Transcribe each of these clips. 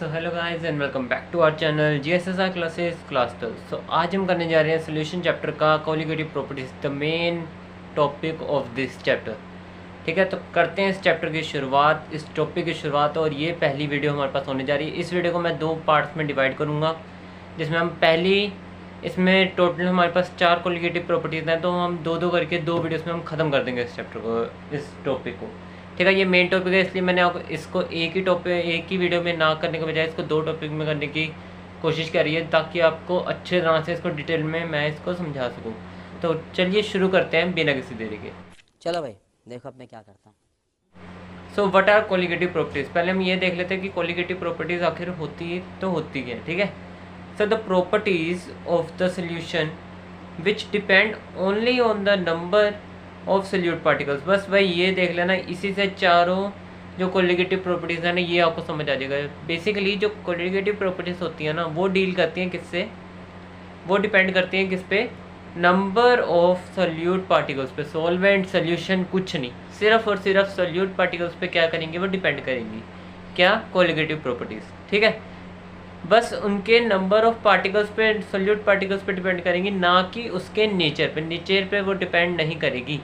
So hello guys and welcome back to our channel GSSR classes class 12। So आज हम करने जा रहे हैं सोल्यूशन चैप्टर का colligative properties, the main topic of this chapter. ठीक है, तो करते हैं इस चैप्टर की शुरुआत, इस टॉपिक की शुरुआत। और ये पहली वीडियो हमारे पास होने जा रही है। इस वीडियो को मैं दो पार्ट्स में डिवाइड करूँगा, जिसमें हम इसमें टोटल हमारे पास 4 कॉलिगेटिव प्रॉपर्टीज़ हैं, तो हम दो दो करके 2 वीडियोस में हम ख़त्म कर देंगे इस चैप्टर को, इस टॉपिक को। ठीक है, ये मेन टॉपिक है, इसलिए मैंने इसको एक ही वीडियो में ना करने के बजाय इसको 2 टॉपिक में करने की कोशिश करी है, ताकि आपको अच्छे तरह से इसको डिटेल में मैं इसको समझा सकूँ। तो चलिए शुरू करते हैं बिना किसी देरी के। चलो भाई देखो अब मैं क्या करता हूँ। So what are colligative properties. पहले हम ये देख लेते हैं कि कॉलिगेटिव प्रॉपर्टीज़ आखिर होती तो होती है। ठीक है, so the properties of the solution which depend only on the number of solute particles. बस भाई ये देख लेना, इसी से चारों जो कॉलिगेटिव प्रॉपर्टीज़ है ना, ये आपको समझ आ जाएगा। बेसिकली जो कॉलिगेटिव प्रॉपर्टीज़ होती है ना, वो डील करती हैं किससे, वो डिपेंड करती हैं किस पे, नंबर ऑफ सोल्यूट पार्टिकल्स पे। सॉल्वेंट, सोल्यूशन कुछ नहीं, सिर्फ और सिर्फ सोल्यूट पार्टिकल्स पे क्या करेंगे, वो डिपेंड करेंगी। क्या? Colligative properties. ठीक है, बस उनके नंबर ऑफ पार्टिकल्स पे, सोल्यूट पार्टिकल्स पे डिपेंड करेंगी, ना कि उसके नेचर पे। नेचर पे वो डिपेंड नहीं करेगी,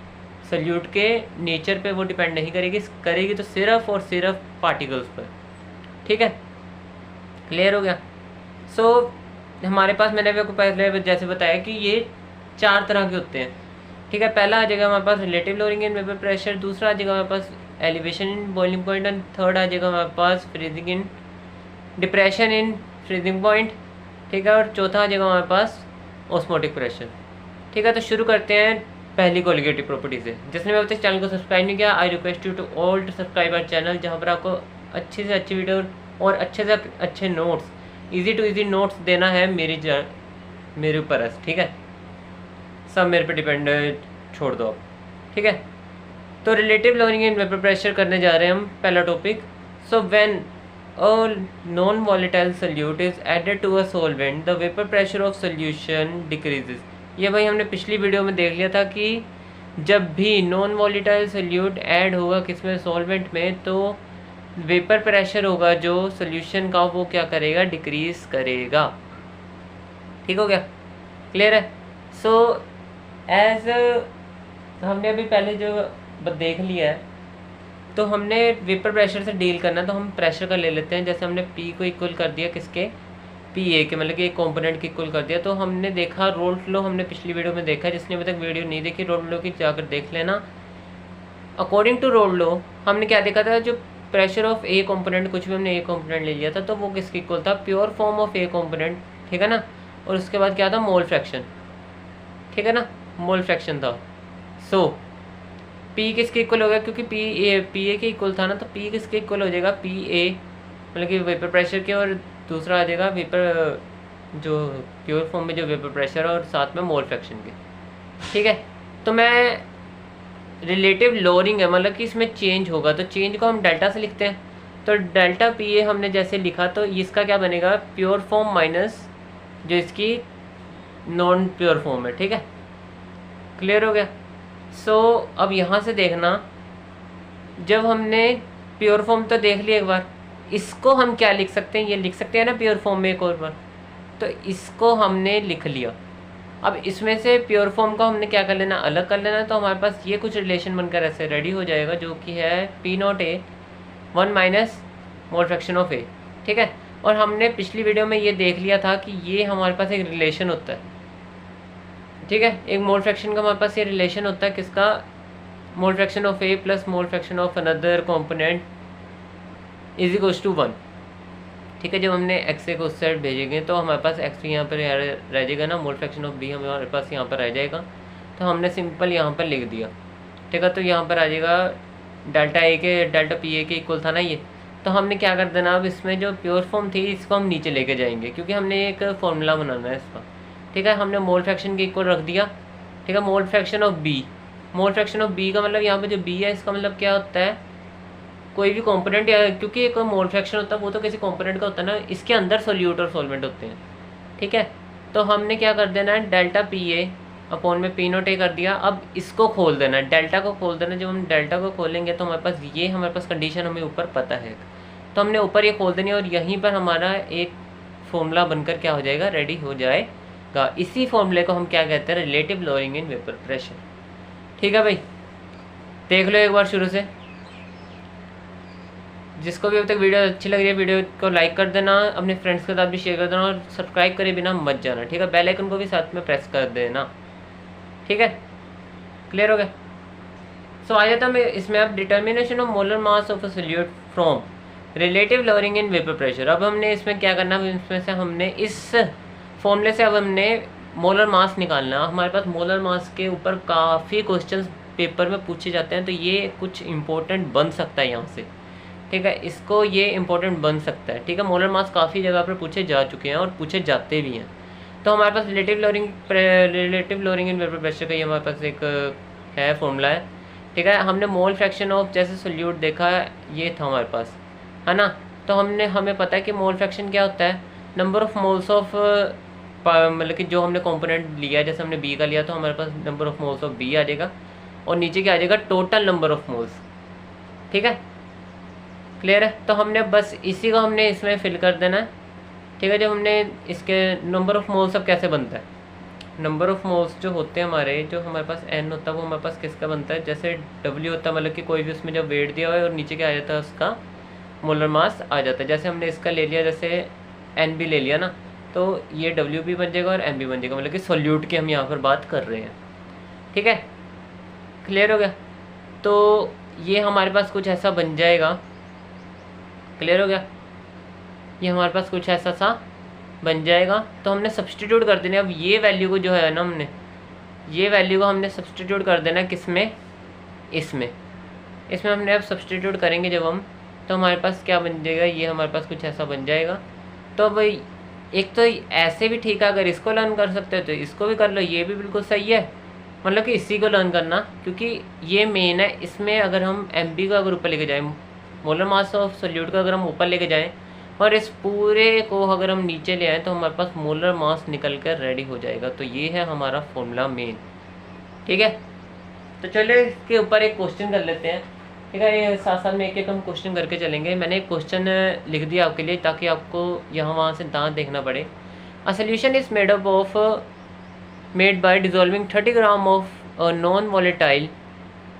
सोल्यूट के नेचर पे वो डिपेंड नहीं करेगी तो सिर्फ और सिर्फ पार्टिकल्स पर। ठीक है, क्लियर हो गया। सो हमारे पास, मैंने आपको पहले जैसे बताया कि ये 4 तरह के होते हैं। ठीक है, पहला आ जाएगा हमारे पास relative lowering in vapour pressure, दूसरा आ जाएगा हमारे पास elevation in boiling point, and third आ जाएगा हमारे पास freezing in depression in freezing point. ठीक है, और चौथा आ जाएगा हमारे पास ऑस्मोटिक प्रेशर। ठीक है, तो शुरू करते हैं पहली कॉलिगेटिव प्रॉपर्टी से। जिसने भी अब तक चैनल को सब्सक्राइब नहीं किया, I request you to all to subscribe our channel, जहाँ पर आपको अच्छी से अच्छी वीडियो और अच्छे से अच्छे notes, easy to easy notes देना है मेरे ऊपर है। ठीक है, सब मेरे पे डिपेंड छोड़ दो आप। ठीक है, तो relative lowering in vapour pressure करने जा रहे हैं हम, पहला topic. So when a non-volatile solute is added to a solvent, the vapor pressure of solution decreases। ये भाई हमने पिछली वीडियो में देख लिया था कि जब भी नॉन वॉलेटाइल सोल्यूट ऐड होगा किसमें, सॉल्वेंट में, तो वेपर प्रेशर होगा जो सोल्यूशन का, वो क्या करेगा, डिक्रीज करेगा। ठीक हो गया, क्लियर है। सो एज हमने अभी पहले जो देख लिया है, तो हमने वेपर प्रेशर से डील करना, तो हम प्रेशर का ले लेते हैं। जैसे हमने पी को इक्वल कर दिया किसके, पी ए के, मतलब कि एक कंपोनेंट के इक्वल कर दिया। तो हमने देखा रोल्स लॉ, हमने पिछली वीडियो में देखा, जिसने अभी तक वीडियो नहीं देखी रोल्स लॉ की जाकर देख लेना। अकॉर्डिंग टू रोल्स लॉ हमने क्या देखा था, जो प्रेशर ऑफ ए कंपोनेंट, कुछ भी हमने ए कंपोनेंट ले लिया था, तो वो किसके इक्वल था, pure form of A component. ठीक है ना, और उसके बाद क्या था, मोल फ्रैक्शन। ठीक है ना, मोल फ्रैक्शन था। सो पी किसके इक्वल हो गया, क्योंकि पी ए के इक्वल था ना, तो पी किसके इक्वल हो जाएगा, पी ए मतलब कि वेपर प्रेशर के, और दूसरा आ जाएगा वेपर, जो प्योर फॉर्म में जो वेपर प्रेशर, और साथ में मोल फ्रैक्शन के। ठीक है, तो मैं रिलेटिव लोअरिंग है, मतलब कि इसमें चेंज होगा, तो चेंज को हम डेल्टा से लिखते हैं। तो डेल्टा पी ए हमने जैसे लिखा, तो इसका क्या बनेगा, प्योर फॉर्म माइनस जो इसकी नॉन प्योर फॉर्म है। ठीक है, क्लियर हो गया। सो अब यहाँ से देखना, जब हमने प्योर फॉर्म तो देख लिया एक बार, इसको हम क्या लिख सकते हैं, ये लिख सकते हैं ना प्योर फॉर्म में एक और बार, तो इसको हमने लिख लिया। अब इसमें से प्योर फॉर्म को हमने क्या कर लेना, अलग कर लेना। तो हमारे पास ये कुछ रिलेशन बनकर ऐसे रेडी हो जाएगा, जो कि है P naught A 1 minus mole fraction of A. ठीक है, और हमने पिछली वीडियो में ये देख लिया था कि ये हमारे पास एक रिलेशन होता है। ठीक है, एक मोल फ्रैक्शन का हमारे पास ये रिलेशन होता है, किसका, mole fraction of A plus mole fraction of another component is equals to 1। ठीक है, जब हमने एक्स ए को उस साइड भेजेंगे, तो हमारे पास एक्स भी यहाँ पर रह जाएगा ना, मोल फ्रैक्शन ऑफ बी हमारे पास यहाँ पर रह जाएगा। तो हमने सिंपल यहाँ पर लिख दिया। ठीक है, तो यहाँ पर आ जाएगा डेल्टा ए के, डेल्टा पी ए के इक्वल था ना ये। तो हमने क्या कर देना, अब इसमें जो प्योर फॉर्म थी इसको हम नीचे लेके जाएंगे, क्योंकि हमने एक फॉर्मूला बनाना है इसका। ठीक है, हमने मोल फ्रैक्शन के इक्वल रख दिया। ठीक है, mole fraction of B, mole fraction of B का मतलब यहाँ पे जो बी है, इसका मतलब क्या होता है, कोई भी कंपोनेंट, या क्योंकि एक मोल फ्रैक्शन होता है वो तो किसी कंपोनेंट का होता है ना, इसके अंदर सोल्यूट और सॉल्वेंट होते हैं। ठीक है, तो हमने क्या कर देना है, डेल्टा पी ए अपॉन में पी नोट ए कर दिया। अब इसको खोल देना है, डेल्टा को खोल देना। जब हम डेल्टा को खोलेंगे तो हमारे पास कंडीशन हमें ऊपर पता है। तो हमने ऊपर ये खोल देनी है और यहीं पर हमारा एक फॉर्मूला बनकर क्या हो जाएगा, रेडी हो जाएगा। इसी फॉर्मूले को हम क्या कहते हैं, relative lowering in vapour pressure. ठीक है भाई, देख लो एक बार शुरू से। जिसको भी अभी तक वीडियो अच्छी लग रही है वीडियो को लाइक कर देना, अपने फ्रेंड्स के साथ भी शेयर कर देना और सब्सक्राइब करे बिना मत जाना। ठीक है, बेल आइकन को भी साथ में प्रेस कर देना। ठीक है, क्लियर हो गया। सो आ जाता है इसमें अब determination of molar mass of a solute from relative lowering in vapour pressure. अब हमने इसमें क्या करना है, इसमें से हमने इस फॉर्मूले से अब हमने मोलर मास निकालना। हमारे पास मोलर मास के ऊपर काफ़ी क्वेश्चंस पेपर में पूछे जाते हैं, तो ये कुछ इंपॉर्टेंट बन सकता है यहाँ से। ठीक है, इसको ये इंपॉर्टेंट बन सकता है। ठीक है, मोलर मास काफ़ी जगह पर पूछे जा चुके हैं और पूछे जाते भी हैं। तो हमारे पास relative lowering in vapour pressure का ये हमारे पास एक है फॉर्मूला है। ठीक है, हमने मोल फ्रैक्शन ऑफ जैसे सोल्यूट देखा ये था हमारे पास, है ना। तो हमें पता है कि मोल फ्रैक्शन क्या होता है, नंबर ऑफ मोल्स ऑफ मतलब कि जो हमने कंपोनेंट लिया, जैसे हमने बी का लिया तो हमारे पास number of moles of B आ जाएगा और नीचे क्या आ जाएगा, टोटल नंबर ऑफ मोल्स। ठीक है, क्लियर है। तो हमने बस इसी को हमने इसमें फिल कर देना है। ठीक है, जब हमने इसके नंबर ऑफ मोल्स अब कैसे बनता है, नंबर ऑफ मोल्स जो होते हैं हमारे, जो हमारे पास एन होता है वो हमारे पास किसका बनता है, जैसे डब्ल्यू होता है, मतलब कि कोई भी उसमें जब वेट दिया हुआ है और नीचे क्या आ जाता है उसका मोलर मास आ जाता है। जैसे हमने इसका ले लिया, जैसे एन भी ले लिया ना, तो ये डब्ल्यू भी बन जाएगा और एम भी बन जाएगा, मतलब कि सोल्यूट की हम यहाँ पर बात कर रहे हैं। ठीक है, क्लियर हो गया। तो ये हमारे पास कुछ ऐसा बन जाएगा, क्लियर हो गया, ये हमारे पास कुछ ऐसा सा बन जाएगा। तो हमने सब्सटीट्यूट कर देना। अब ये वैल्यू को जो है ना, हमने ये वैल्यू को हमने सब्सटीट्यूट कर देना किस में, इसमें हमने अब सब्सटीट्यूट करेंगे जब हम, तो हमारे पास क्या बन जाएगा, ये हमारे पास कुछ ऐसा बन जाएगा। तो भाई एक तो ऐसे भी ठीक है, अगर इसको लर्न कर सकते हो तो इसको भी कर लो, ये भी बिल्कुल सही है। मतलब कि इसी को लर्न करना, क्योंकि ये मेन है। इसमें अगर हम एम बी का अगर ऊपर लेके जाएँ, मोलर मास ऑफ सोल्यूट का अगर हम ऊपर लेके जाएँ और इस पूरे को अगर हम नीचे ले आएँ तो हमारे पास मोलर मास निकल कर रेडी हो जाएगा। तो ये है हमारा फॉर्मूला मेन। ठीक है, तो चलिए इसके ऊपर एक क्वेश्चन कर लेते हैं। ठीक है, ये साथ साथ में एक एक हम क्वेश्चन करके चलेंगे। मैंने एक क्वेश्चन लिख दिया आपके लिए ताकि आपको यहाँ वहाँ से दांत देखना पड़े। A solution is made by dissolving 30 gram of non volatile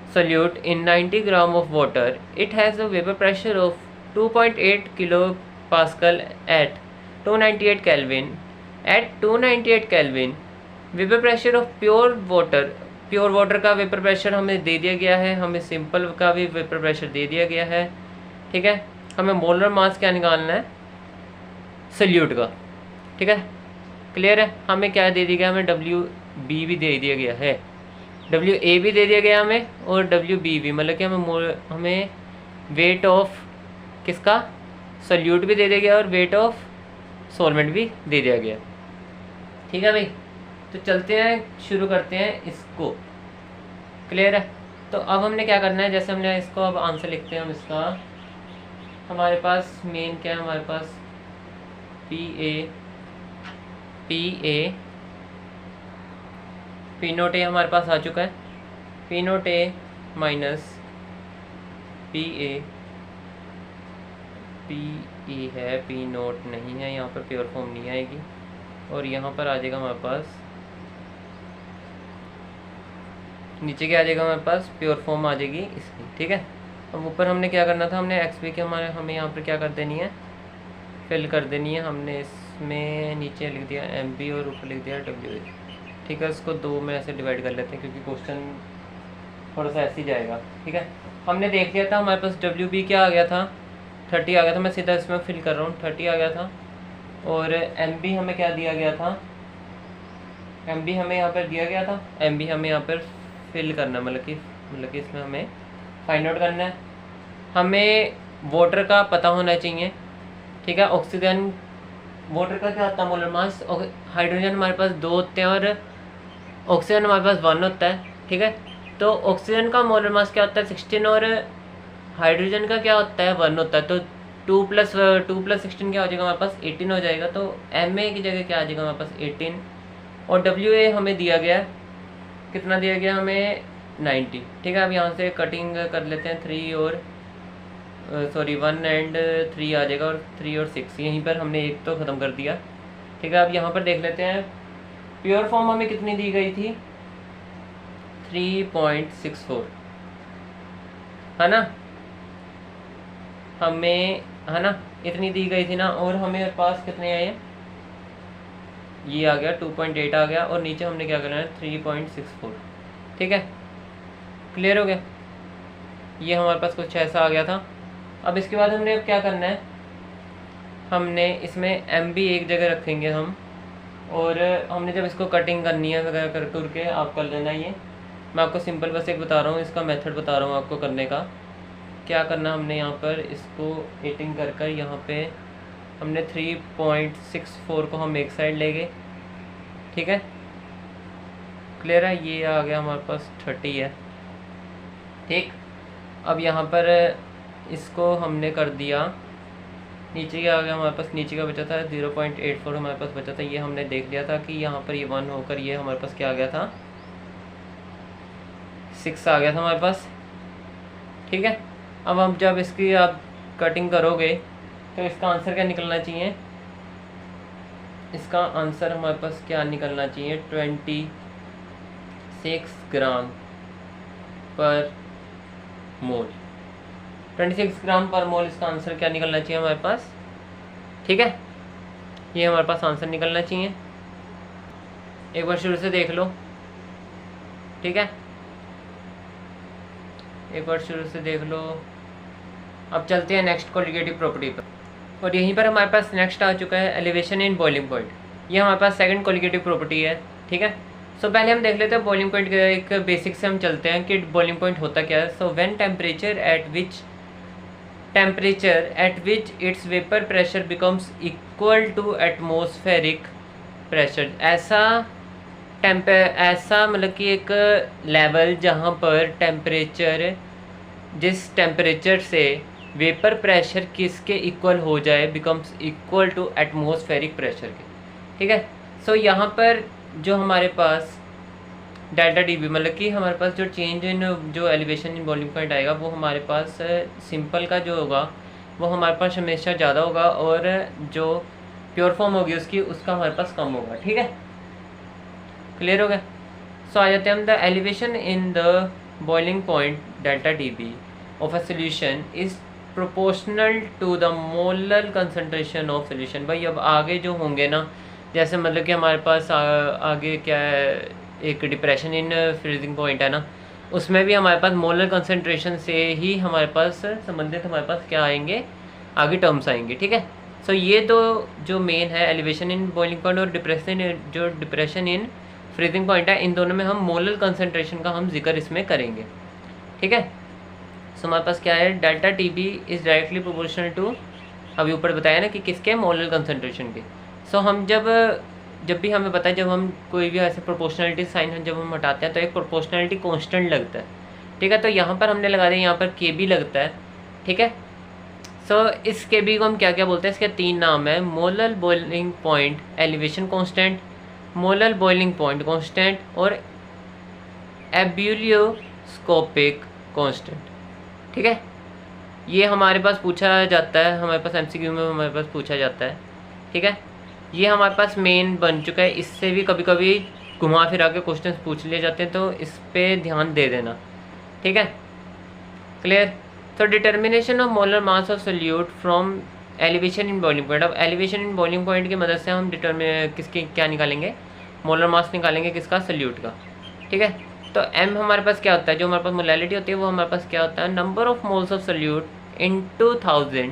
solute in 90 gram of water. It has a vapor pressure of 2.8 kilopascal at 298 Kelvin. At 298 Kelvin, vapor pressure of pure water का vapour pressure हमें दे दिया गया है, हमें simple का भी vapour pressure दे दिया गया है। ठीक है, हमें मोलर मास क्या निकालना है, सोल्यूट का। ठीक है, क्लियर है। हमें क्या दे दिया गया, हमें डब्ल्यू बी भी दे दिया गया है, डब्ल्यू ए भी दे दिया गया हमें और डब्ल्यू बी भी, मतलब कि हमें वेट ऑफ किसका, सोल्यूट भी दे दिया गया और वेट ऑफ सॉल्वेंट भी दे दिया गया। ठीक है भाई, तो चलते हैं, शुरू करते हैं इसको। क्लियर है। तो अब हमने क्या करना है, जैसे हमने इसको अब आंसर लिखते हैं हम इसका। हमारे पास मेन क्या है, हमारे पास पी नोट ए हमारे पास आ चुका है। पी नोट ए माइनस पी ई है, पी नोट नहीं है, यहाँ पर प्योर फॉर्म नहीं आएगी और यहाँ पर आ जाएगा हमारे पास, नीचे क्या आ जाएगा हमारे पास, प्योर फॉर्म आ जाएगी इसकी। ठीक है, अब ऊपर हमने क्या करना था, हमने एक्स बी के हमें यहाँ पर क्या कर देनी है, फिल कर देनी है। हमने इसमें नीचे लिख दिया एम बी और ऊपर लिख दिया डब्ल्यू ए। ठीक है, इसको दो में ऐसे डिवाइड कर लेते हैं क्योंकि क्वेश्चन थोड़ा सा ऐसे ही जाएगा। ठीक है, हमने देख लिया था हमारे पास डब्ल्यू बी क्या आ गया था, 30 आ गया था। मैं सीधा इसमें फिल कर रहा हूँ, 30 आ गया था। और एम बी हमें क्या दिया गया था, एम बी हमें यहाँ पर दिया गया था, एम बी हमें यहाँ पर फिल करना, मतलब कि इसमें हमें फाइंड आउट करना है। हमें वाटर का पता होना चाहिए। ठीक है, ऑक्सीजन, वाटर का क्या होता है मोलर मास, हाइड्रोजन हमारे पास 2 होते हैं और ऑक्सीजन हमारे पास 1 होता है। ठीक है, तो ऑक्सीजन का मोलर मास क्या होता है 16 और हाइड्रोजन का क्या होता है 1 होता है। तो 2 + 16 क्या हो जाएगा हमारे पास 18 हो जाएगा। तो एम ए की जगह क्या आ जाएगा हमारे पास 18 और डब्ल्यू ए हमें दिया गया, कितना दिया गया हमें 90। ठीक है, अब यहाँ से कटिंग कर लेते हैं 3 और सॉरी 1 एंड 3 आ जाएगा, और 3 और 6 यहीं पर हमने एक तो ख़त्म कर दिया। ठीक है, अब यहाँ पर देख लेते हैं प्योर फॉर्म हमें कितनी दी गई थी, 3.64 है ना, हमें है ना इतनी दी गई थी ना, और हमें पास कितने आए, ये आ गया 2.8 आ गया, और नीचे हमने क्या करना है 3.64। ठीक है, क्लियर हो गया, ये हमारे पास कुछ ऐसा आ गया था। अब इसके बाद हमने अब क्या करना है, हमने इसमें एम भी एक जगह रखेंगे हम, और हमने जब इसको कटिंग करनी है वगैरह कर करके आप कर लेना। ये मैं आपको सिंपल बस एक बता रहा हूँ, इसका मेथड बता रहा हूँ आपको करने का। क्या करना हमने यहाँ पर इसको एटिंग कर कर यहाँ पे हमने 3.64 को हम एक साइड ले गए। ठीक है, क्लियर है, ये आ गया हमारे पास 30 है। ठीक, अब यहाँ पर इसको हमने कर दिया, नीचे का आ गया हमारे पास, नीचे का बचा था 0.84 हमारे पास बचा था। ये हमने देख लिया था कि यहाँ पर ये 1 होकर ये हमारे पास क्या आ गया था, 6 आ गया था हमारे पास। ठीक है, अब हम जब इसकी आप कटिंग करोगे तो इसका आंसर क्या निकलना चाहिए, इसका आंसर हमारे पास क्या निकलना चाहिए, 26 ग्राम पर मोल। 26 ग्राम पर मोल इसका आंसर क्या निकलना चाहिए हमारे पास। ठीक है, ये हमारे पास आंसर निकलना चाहिए। एक बार शुरू से देख लो। ठीक है, एक बार शुरू से देख लो। अब चलते हैं नेक्स्ट कोलिगेटिव प्रॉपर्टी पर, और यहीं पर हमारे पास नेक्स्ट आ चुका है एलिवेशन इन बॉइलिंग पॉइंट। ये हमारे पास सेकंड कोलिगेटिव प्रॉपर्टी है। ठीक है, सो पहले हम देख लेते हैं बॉइलिंग पॉइंट के एक बेसिक से हम चलते हैं कि बॉइलिंग पॉइंट होता क्या है। So when temperature at which its vapour pressure becomes equal to atmospheric pressure, ऐसा मतलब कि एक लेवल जहाँ पर टेम्परेचर, जिस टेम्परेचर से वेपर प्रेशर किसके इक्वल हो जाए, becomes equal to atmospheric pressure के। ठीक है, सो यहाँ पर जो हमारे पास डेल्टा डी बी, मतलब कि हमारे पास जो चेंज इन जो एलिवेशन इन बॉइलिंग पॉइंट आएगा वो हमारे पास सिंपल का जो होगा वो हमारे पास हमेशा ज़्यादा होगा, और जो प्योर फॉर्म होगी उसका हमारे पास कम होगा। ठीक है, क्लियर हो गया। सो आ जाते हैं हम, the elevation in the boiling point delta D B of a solution is proportional to the molar concentration of solution. भाई अब आगे जो होंगे ना, जैसे मतलब कि हमारे पास आगे क्या है, एक डिप्रेशन इन फ्रीजिंग पॉइंट है ना, उसमें भी हमारे पास मोलर कंसनट्रेशन से ही हमारे पास संबंधित हमारे पास क्या आएंगे, आगे टर्म्स आएंगे। ठीक है, सो ये तो जो मेन है एलिवेशन इन बॉइलिंग पॉइंट और डिप्रेशन इन फ्रीजिंग पॉइंट है, इन दोनों में हम मोलर कंसनट्रेशन का हम जिक्र इसमें करेंगे। ठीक है, सो हमारे पास क्या है, delta T B is directly proportional to, अभी ऊपर बताया ना कि किसके, मोलर कंसनट्रेशन के। सो हम जब भी हमें पता है, जब हम कोई भी ऐसे प्रोपोर्शनलिटी साइन जब हम हटाते हैं तो एक प्रोपोर्शनलिटी कांस्टेंट लगता है। ठीक है, तो यहाँ पर हमने लगा दिया, यहाँ पर के बी लगता है। ठीक है, सो इस के बी को हम क्या क्या बोलते हैं, इसके 3 नाम है, molar boiling point elevation constant, molar boiling point constant, और एब्यूलियोस्कोपिक कांस्टेंट। ठीक है, ये हमारे पास पूछा जाता है, हमारे पास एमसीक्यू में हमारे पास पूछा जाता है। ठीक है, ये हमारे पास मेन बन चुका है, इससे भी कभी कभी घुमा फिरा के क्वेश्चन पूछ लिए जाते हैं, तो इस पे ध्यान दे देना। ठीक है, क्लियर। तो determination of molar mass of solute from elevation in boiling point. अब एलिवेशन इन बॉइलिंग पॉइंट की मदद से हम किसकी क्या निकालेंगे, मोलर मास निकालेंगे किसका, सोल्यूट का। ठीक है, तो m हमारे पास क्या होता है, जो हमारे पास मोलैलिटी होती है वो हमारे पास क्या होता है, number of moles of solute into 1000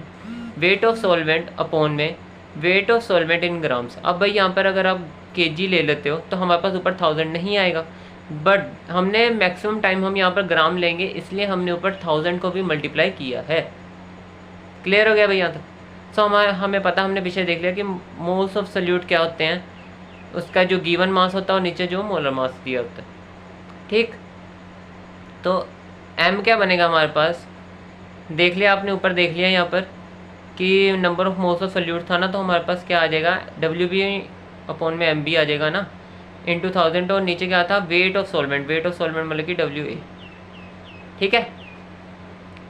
weight of solvent upon में weight of solvent in grams. अब भाई यहाँ पर अगर आप kg ले लेते हो तो हमारे पास ऊपर 1000 नहीं आएगा, बट हमने मैक्सिमम टाइम हम यहाँ पर ग्राम लेंगे, इसलिए हमने ऊपर 1000 को भी मल्टीप्लाई किया है। क्लियर हो गया भैया। तो सो हमें पता, हमने पीछे देख लिया कि मोल्स ऑफ सोल्यूट क्या होते हैं, उसका जो गिवन मास होता है और नीचे जो मोलर मास दिया होता है। ठीक, तो m क्या बनेगा हमारे पास, देख लिया आपने, ऊपर देख लिया यहाँ पर कि number of moles of solute था ना, तो हमारे पास क्या आ जाएगा, WB अपॉन में MB आ जाएगा ना, इंटू 1000, और नीचे क्या था, वेट ऑफ सॉल्वेंट मतलब कि WA। ठीक है,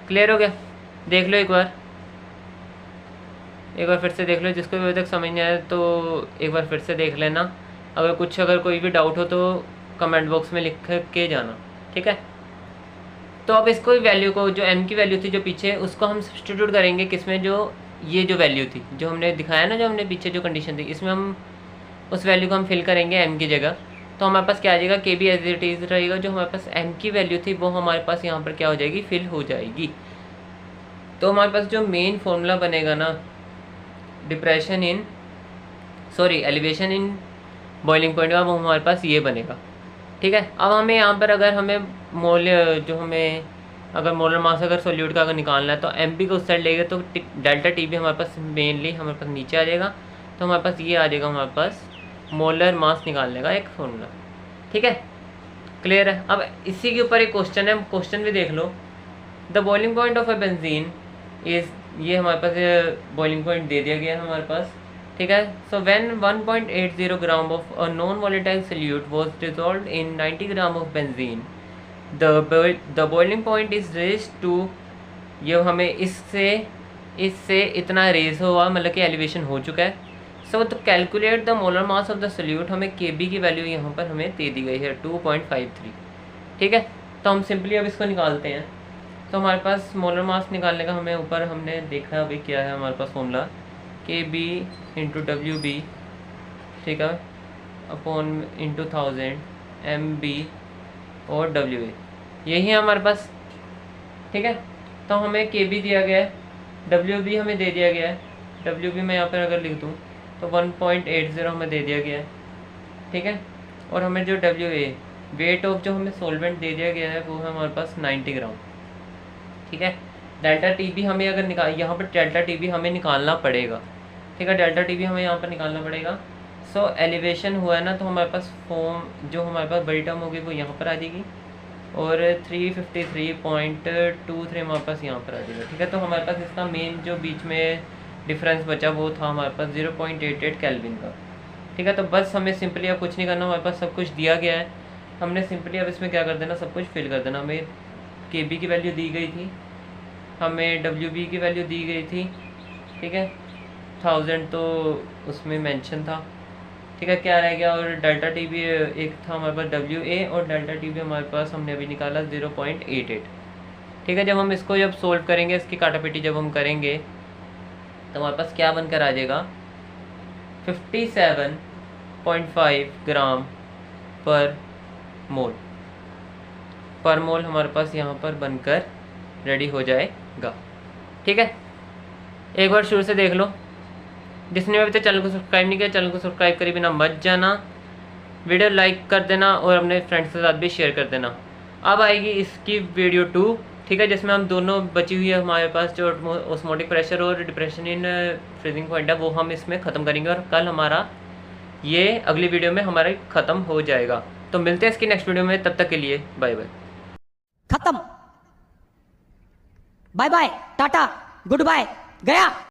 क्लियर हो गया। देख लो एक बार फिर से देख लो, जिसको भी अभी तक समझ नहीं आया तो एक बार फिर से देख लेना। अगर कोई भी डाउट हो तो कमेंट बॉक्स में लिख के जाना, ठीक है। तो अब इसको वैल्यू को, जो m की वैल्यू थी जो पीछे, उसको हम सब्स्टिट्यूट करेंगे किसमें, जो ये जो वैल्यू थी जो हमने दिखाया ना, जो हमने पीछे जो कंडीशन थी, इसमें हम उस वैल्यू को हम फिल करेंगे m की जगह। तो हमारे पास क्या आ जाएगा, के बी एज इट इज़ रहेगा। जो हमारे पास m की वैल्यू थी वो हमारे पास यहाँ पर क्या हो जाएगी, फिल हो जाएगी। तो हमारे पास जो मेन फॉर्मूला बनेगा ना, एलिवेशन इन बॉइलिंग पॉइंट का, वो हमारे पास ये बनेगा, ठीक है। अब हमें यहाँ पर अगर हमें अगर मोलर मास अगर सोल्यूट का अगर निकालना है तो एम पी को उस साइड लेंगे तो डेल्टा टी भी हमारे पास मेनली हमारे पास नीचे आ जाएगा। तो हमारे पास ये आ जाएगा हमारे पास मोलर मास निकालने का एक फॉर्मूला, ठीक है। क्लियर है। अब इसी के ऊपर एक क्वेश्चन है, क्वेश्चन भी देख लो। The boiling point of a benzene is, ये हमारे पास बॉइलिंग पॉइंट दे दिया गया है हमारे पास, ठीक है। So when 1.80 gram of a non volatile solute was dissolved in 90 gram of benzene, the boiling point is raise to, ये हमें इससे इतना रेज हुआ, मतलब कि एलिवेशन हो चुका है। सो तो calculate the molar mass of the solute, हमें के बी की वैल्यू यहाँ पर हमें दे दी गई है 2.53, ठीक है। तो हम सिंपली अब इसको निकालते हैं। तो हमारे पास मोलर मास निकालने का हमें ऊपर हमने देखा अभी क्या है हमारे पास फॉर्मूला, के बी इंटू डब्ल्यू बी, ठीक है, अपॉन इंटू 1000 एम बी और डब्ल्यू ए, यही है हमारे पास, ठीक है। तो हमें के बी दिया गया है, डब्ल्यू बी हमें दे दिया गया है। डब्ल्यू बी मैं यहाँ पर अगर लिख दूँ तो 1.80 हमें दे दिया गया है, ठीक है। और हमें जो डब्ल्यू ए, वेट ऑफ जो हमें सोलवेंट दे दिया गया है वो है हमारे पास 90 ग्राम, ठीक है। डेल्टा टी बी हमें अगर यहाँ पर डेल्टा टी बी हमें निकालना पड़ेगा, ठीक है। डेल्टा टी बी हमें यहाँ पर निकालना पड़ेगा। सो एलिवेशन हुआ है ना, तो हमारे पास फॉर्म जो हमारे पास बड़ी टर्म होगी वो यहाँ पर आ जाएगी और 353.23 हमारे पास यहाँ पर आ जाएगा, ठीक है। तो हमारे पास इसका मेन जो बीच में डिफरेंस बचा वो था हमारे पास 0.88 केल्विन का, ठीक है। तो बस हमें सिंपली अब कुछ नहीं करना, हमारे पास सब कुछ दिया गया है। हमने सिंपली अब इसमें क्या कर देना, सब कुछ फिल कर देना। हमें के बी की वैल्यू दी गई थी, हमें डब्ल्यू बी की वैल्यू दी गई थी, ठीक है। 1000 तो उसमें मेंशन था, ठीक है। क्या रह गया, और डेल्टा टी बी एक था हमारे पास डब्ल्यू ए, और डेल्टा टी बी हमारे पास हमने अभी निकाला 0.88, ठीक है। जब हम इसको जब सोल्व करेंगे, इसकी काटापीटी जब हम करेंगे तो हमारे पास क्या बनकर आ जाएगा, 57.5 ग्राम पर मोल हमारे पास यहाँ पर बनकर रेडी हो जाएगा, ठीक है। एक बार शुरू से देख लो। जिसने अभी तक चैनल को सब्सक्राइब नहीं किया, चैनल को सब्सक्राइब करे बिना मत जाना, वीडियो लाइक कर देना और अपने फ्रेंड्स के साथ भी शेयर कर देना। अब आएगी इसकी वीडियो 2, ठीक है, जिसमें हम दोनों बची हुई है हमारे पास जो ऑस्मोटिक प्रेशर और डिप्रेशन इन फ्रीजिंग पॉइंट है वो हम इसमें ख़त्म करेंगे, और कल हमारा ये अगली वीडियो में हमारा ख़त्म हो जाएगा। तो मिलते हैं इसकी नेक्स्ट वीडियो में, तब तक के लिए बाय बाय। खत्म, बाय बाय, टाटा, गुड बाय, गया।